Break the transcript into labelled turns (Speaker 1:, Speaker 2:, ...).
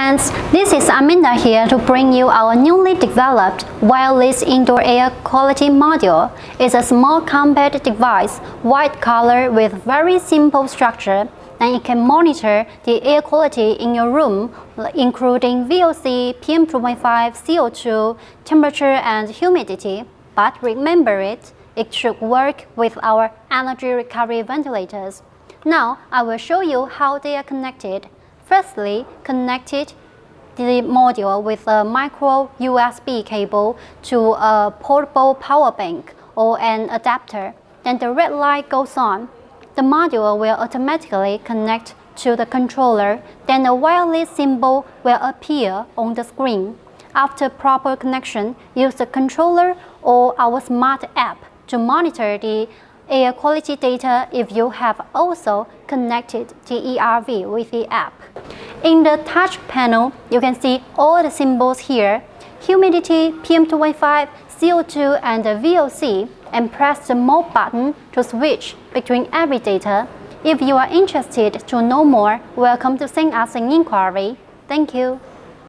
Speaker 1: friends, this is Amanda here to bring you our newly developed wireless indoor air quality module. It's a small compact device, white color with very simple structure, and it can monitor the air quality in your room, including VOC, PM2.5, CO2, temperature and humidity. But remember it should work with our energy recovery ventilators. Now I will show you how they are connected. Firstly, connect the module with a micro USB cable to a portable power bank or an adapter. Then the red light goes on. The module will automatically connect to the controller. Then a wireless symbol will appear on the screen. After proper connection, use the controller or our smart app to monitor the air quality data if you have also connected the ERV with the app. In the touch panel, you can see all the symbols here: humidity, PM2.5, CO2 and the VOC, and press the mode button to switch between every data. If you are interested to know more, welcome to send us an inquiry. Thank you.